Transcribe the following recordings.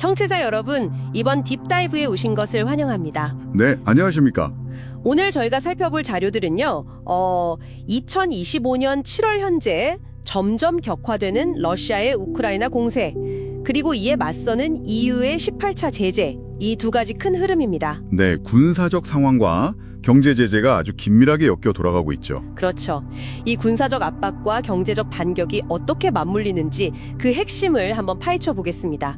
청취자 여러분, 이번 딥다이브에 오신 것을 환영합니다. 네, 안녕하십니까. 오늘 저희가 살펴볼 자료들은요, 2025년 7월 현재 점점 격화되는 러시아의 우크라이나 공세, 그리고 이에 맞서는 EU의 18차 제재, 이 두 가지 큰 흐름입니다. 네, 군사적 상황과 경제 제재가 아주 긴밀하게 엮여 돌아가고 있죠. 그렇죠. 이 군사적 압박과 경제적 반격이 어떻게 맞물리는지 그 핵심을 한번 파헤쳐 보겠습니다.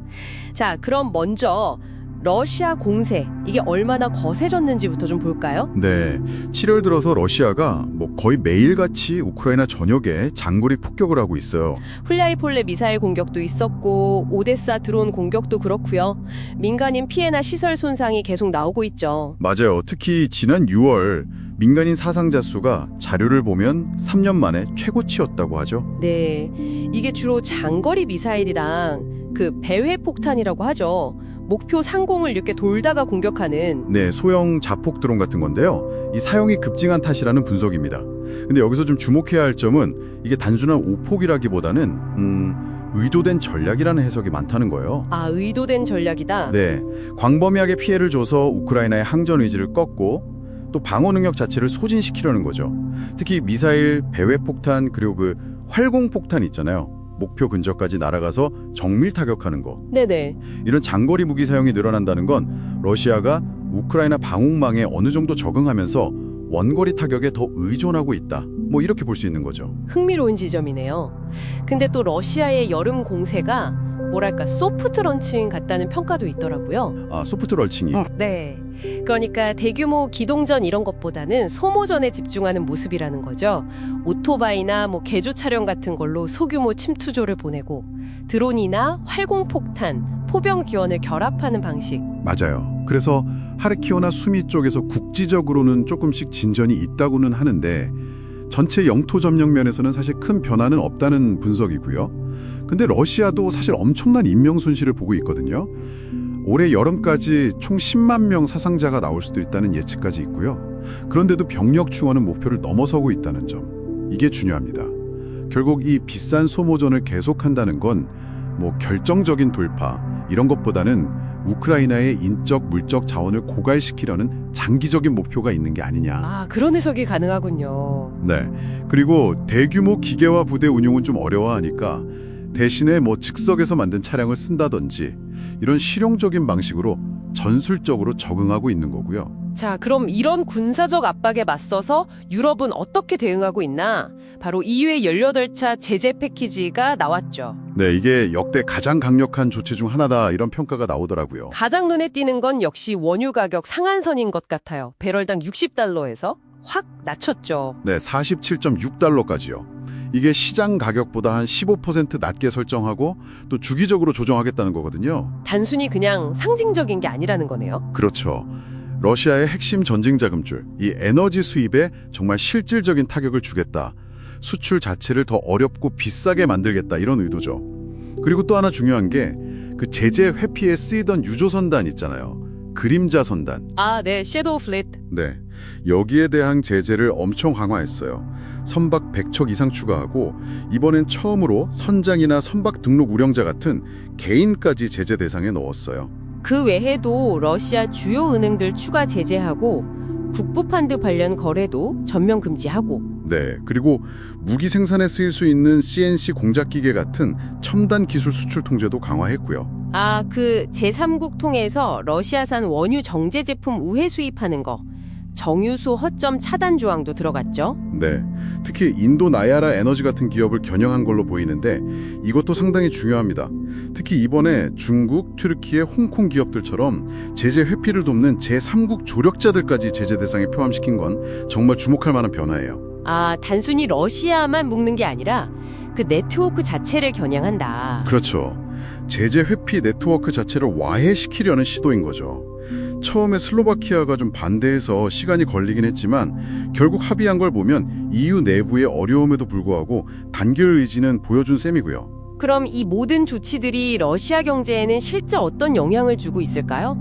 자, 그럼 먼저 러시아 공세, 이게 얼마나 거세졌는지부터 좀 볼까요? 네, 7월 들어서 러시아가 거의 매일같이 우크라이나 전역에 장거리 폭격을 하고 있어요. 훌라이폴레 미사일 공격도 있었고 오데사 드론 공격도 그렇고요. 민간인 피해나 시설 손상이 계속 나오고 있죠. 맞아요. 특히 지난 6월 민간인 사상자 수가 자료를 보면 3년 만에 최고치였다고 하죠. 네, 이게 주로 장거리 미사일이랑 그 배회 폭탄이라고 하죠. 목표 상공을 이렇게 돌다가 공격하는. 네, 소형 자폭 드론 같은 건데요. 이 사용이 급증한 탓이라는 분석입니다. 근데 여기서 좀 주목해야 할 점은 이게 단순한 오폭이라기보다는 의도된 전략이라는 해석이 많다는 거예요. 아, 의도된 전략이다. 네, 광범위하게 피해를 줘서 우크라이나의 항전 의지를 꺾고 또 방어 능력 자체를 소진시키려는 거죠. 특히 미사일, 배회 폭탄, 그리고 그 활공 폭탄 있잖아요. 목표 근처까지 날아가서 정밀 타격하는 거. 네네. 이런 장거리 무기 사용이 늘어난다는 건 러시아가 우크라이나 방공망에 어느 정도 적응하면서 원거리 타격에 더 의존하고 있다. 이렇게 볼 수 있는 거죠. 흥미로운 지점이네요. 근데 또 러시아의 여름 공세가 뭐랄까 소프트 런칭 같다는 평가도 있더라고요. 아, 소프트 럴칭이. 네. 그러니까 대규모 기동전 이런 것보다는 소모전에 집중하는 모습이라는 거죠. 오토바이나 개조 차량 같은 걸로 소규모 침투조를 보내고 드론이나 활공폭탄, 포병 기원을 결합하는 방식. 맞아요. 그래서 하르키오나 수미 쪽에서 국지적으로는 조금씩 진전이 있다고는 하는데 전체 영토 점령 면에서는 사실 큰 변화는 없다는 분석이고요. 근데 러시아도 사실 엄청난 인명 손실을 보고 있거든요. 올해 여름까지 총 10만 명 사상자가 나올 수도 있다는 예측까지 있고요. 그런데도 병력 충원은 목표를 넘어서고 있다는 점, 이게 중요합니다. 결국 이 비싼 소모전을 계속한다는 건 결정적인 돌파, 이런 것보다는 우크라이나의 인적, 물적 자원을 고갈시키려는 장기적인 목표가 있는 게 아니냐. 아, 그런 해석이 가능하군요. 네. 그리고 대규모 기계화 부대 운용은 좀 어려워하니까 대신에 즉석에서 만든 차량을 쓴다든지 이런 실용적인 방식으로 전술적으로 적응하고 있는 거고요. 자, 그럼 이런 군사적 압박에 맞서서 유럽은 어떻게 대응하고 있나? 바로 EU의 18차 제재 패키지가 나왔죠. 네, 이게 역대 가장 강력한 조치 중 하나다, 이런 평가가 나오더라고요. 가장 눈에 띄는 건 역시 원유 가격 상한선인 것 같아요. 배럴당 60달러에서 확 낮췄죠. 네, 47.6달러까지요. 이게 시장 가격보다 한 15% 낮게 설정하고 또 주기적으로 조정하겠다는 거거든요. 단순히 그냥 상징적인 게 아니라는 거네요. 그렇죠. 러시아의 핵심 전쟁 자금줄, 이 에너지 수입에 정말 실질적인 타격을 주겠다. 수출 자체를 더 어렵고 비싸게 만들겠다, 이런 의도죠. 그리고 또 하나 중요한 게 그 제재 회피에 쓰이던 유조선단 있잖아요. 그림자 선단. 아, 네, 섀도우 플릿. 네, 여기에 대한 제재를 엄청 강화했어요. 선박 100척 이상 추가하고 이번엔 처음으로 선장이나 선박 등록 운영자 같은 개인까지 제재 대상에 넣었어요. 그 외에도 러시아 주요 은행들 추가 제재하고 국부판드 관련 거래도 전면 금지하고. 네, 그리고 무기 생산에 쓰일 수 있는 CNC 공작기계 같은 첨단 기술 수출 통제도 강화했고요. 아, 그 제3국 통해서 러시아산 원유 정제 제품 우회 수입하는 거. 정유소 허점 차단 조항도 들어갔죠. 네, 특히 인도 나야라 에너지 같은 기업을 겨냥한 걸로 보이는데 이것도 상당히 중요합니다. 특히 이번에 중국, 튀르키예, 홍콩 기업들처럼 제재 회피를 돕는 제3국 조력자들까지 제재 대상에 포함시킨 건 정말 주목할 만한 변화예요. 아, 단순히 러시아만 묶는 게 아니라 그 네트워크 자체를 겨냥한다. 그렇죠. 제재 회피 네트워크 자체를 와해시키려는 시도인 거죠. 처음에 슬로바키아가 좀 반대해서 시간이 걸리긴 했지만 결국 합의한 걸 보면 EU 내부의 어려움에도 불구하고 단결 의지는 보여준 셈이고요. 그럼 이 모든 조치들이 러시아 경제에는 실제 어떤 영향을 주고 있을까요?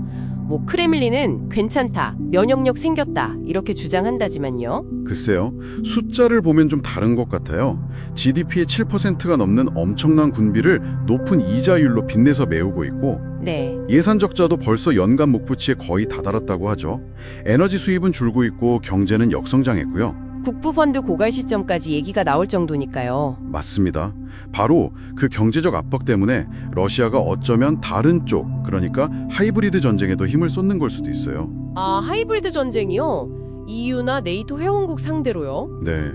크레밀린은 괜찮다, 면역력 생겼다 이렇게 주장한다지만요. 글쎄요. 숫자를 보면 좀 다른 것 같아요. GDP의 7%가 넘는 엄청난 군비를 높은 이자율로 빚내서 메우고 있고 네. 예산 적자도 벌써 연간 목표치에 거의 다다랐다고 하죠. 에너지 수입은 줄고 있고 경제는 역성장했고요. 국부펀드 고갈 시점까지 얘기가 나올 정도니까요. 맞습니다. 바로 그 경제적 압박 때문에 러시아가 어쩌면 다른 쪽, 그러니까 하이브리드 전쟁에도 힘을 쏟는 걸 수도 있어요. 아, 하이브리드 전쟁이요? EU나 네이토 회원국 상대로요? 네.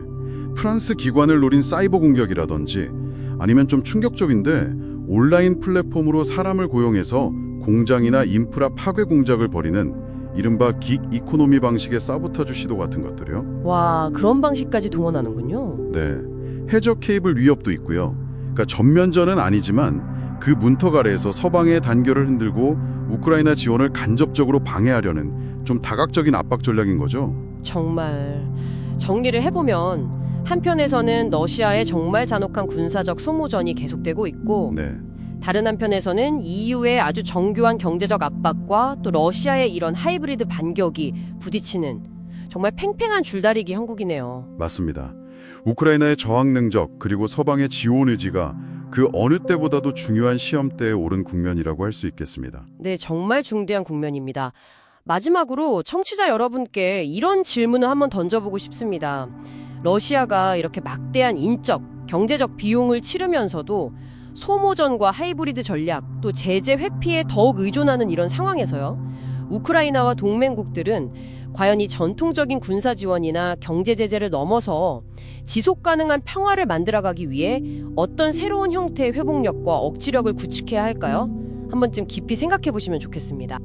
프랑스 기관을 노린 사이버 공격이라든지 아니면 좀 충격적인데 온라인 플랫폼으로 사람을 고용해서 공장이나 인프라 파괴 공작을 벌이는 이른바 긱 이코노미 방식의 사보타주 시도 같은 것들이요. 와, 그런 방식까지 동원하는군요. 네. 해저 케이블 위협도 있고요. 그러니까 전면전은 아니지만 그 문턱 아래에서 서방의 단결을 흔들고 우크라이나 지원을 간접적으로 방해하려는 좀 다각적인 압박 전략인 거죠. 정말 정리를 해보면 한편에서는 러시아의 정말 잔혹한 군사적 소모전이 계속되고 있고 네. 다른 한편에서는 EU의 아주 정교한 경제적 압박과 또 러시아의 이런 하이브리드 반격이 부딪히는 정말 팽팽한 줄다리기 형국이네요. 맞습니다. 우크라이나의 저항 능력 그리고 서방의 지원 의지가 그 어느 때보다도 중요한 시험대에 오른 국면이라고 할 수 있겠습니다. 네, 정말 중대한 국면입니다. 마지막으로 청취자 여러분께 이런 질문을 한번 던져보고 싶습니다. 러시아가 이렇게 막대한 인적, 경제적 비용을 치르면서도 소모전과 하이브리드 전략, 또 제재 회피에 더욱 의존하는 이런 상황에서요. 우크라이나와 동맹국들은 과연 이 전통적인 군사 지원이나 경제 제재를 넘어서 지속 가능한 평화를 만들어가기 위해 어떤 새로운 형태의 회복력과 억지력을 구축해야 할까요? 한 번쯤 깊이 생각해 보시면 좋겠습니다.